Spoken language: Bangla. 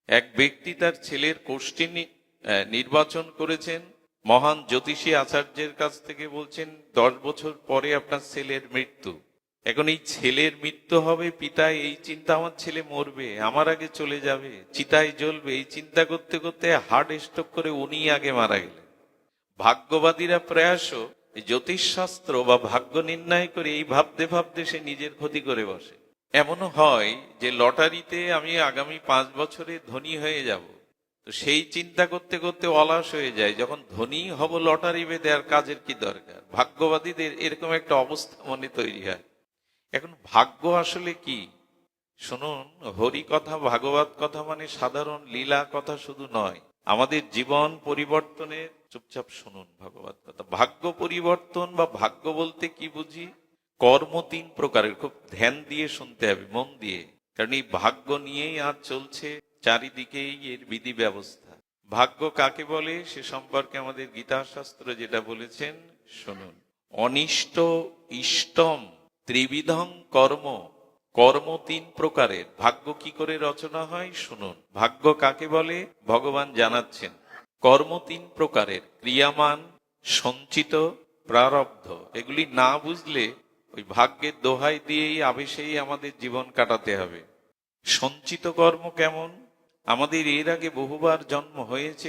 এক ব্যক্তি তার ছেলের কোষ্ঠী নির্বাচন করেছেন। মহান জ্যোতিষী আচার্যের কাছ থেকে বলছেন 10 বছর পরে আপনার ছেলের মৃত্যু। এখন এই ছেলের মৃত্যু হবে, পিতায় এই চিন্তা, আমার ছেলে মরবে, আমার আগে চলে যাবে, চিতায় জ্বলবে, এই চিন্তা করতে করতে হার্ট স্ট্রোক করে উনি আগে মারা গেলেন। ভাগ্যবাদীরা প্রয়াসও জ্যোতিষশাস্ত্র বা ভাগ্য নির্ণয় করে এই ভাবতে ভাবতে সে নিজের ক্ষতি করে বসে। এমনও হয় যে লটারিতে আমি আগামী 5 বছরে ধনী হয়ে যাব, তো সেই চিন্তা করতে করতে অলস হয়ে যায়। যখন ধনী হব লটারি বেঁধে, আর কাজের কি দরকার? ভাগ্যবাদীদের এরকম একটা অবস্থা মনে তৈরি হয়। এখন ভাগ্য আসলে কি? শুনুন, হরি কথা ভাগবত কথা মানে সাধারণ লীলা কথা শুধু নয়, আমাদের জীবন পরিবর্তনের, চুপচাপ শুনুন ভাগবত কথা। ভাগ্য পরিবর্তন বা ভাগ্য বলতে কি বুঝি? কর্ম 3 প্রকারের, খুব ধ্যান দিয়ে শুনতে হবে, মন দিয়ে, কারণ এই ভাগ্য নিয়েই আজ চলছে চারিদিকেই এর বিধি ব্যবস্থা। ভাগ্য কাকে বলে সে সম্পর্কে আমাদের গীতা শাস্ত্র যেটা বলেছেন শুনুন। অনিষ্ট ইষ্টম ত্রিবিধং কর্ম, কর্ম 3 প্রকারের। ভাগ্য কি করে রচনা হয় শুনুন। ভাগ্য কাকে বলে ভগবান জানাচ্ছেন। কর্ম 3 প্রকারের, ক্রিয়ামান, সঞ্চিত, প্রারব্ধ। এগুলি না বুঝলে ওই ভাগ্যের দোহাই দিয়েই আবেশেই আমাদের জীবন কাটাতে হবে। সঞ্চিত কর্ম কেমন? আমাদের এর আগে বহুবার জন্ম হয়েছে,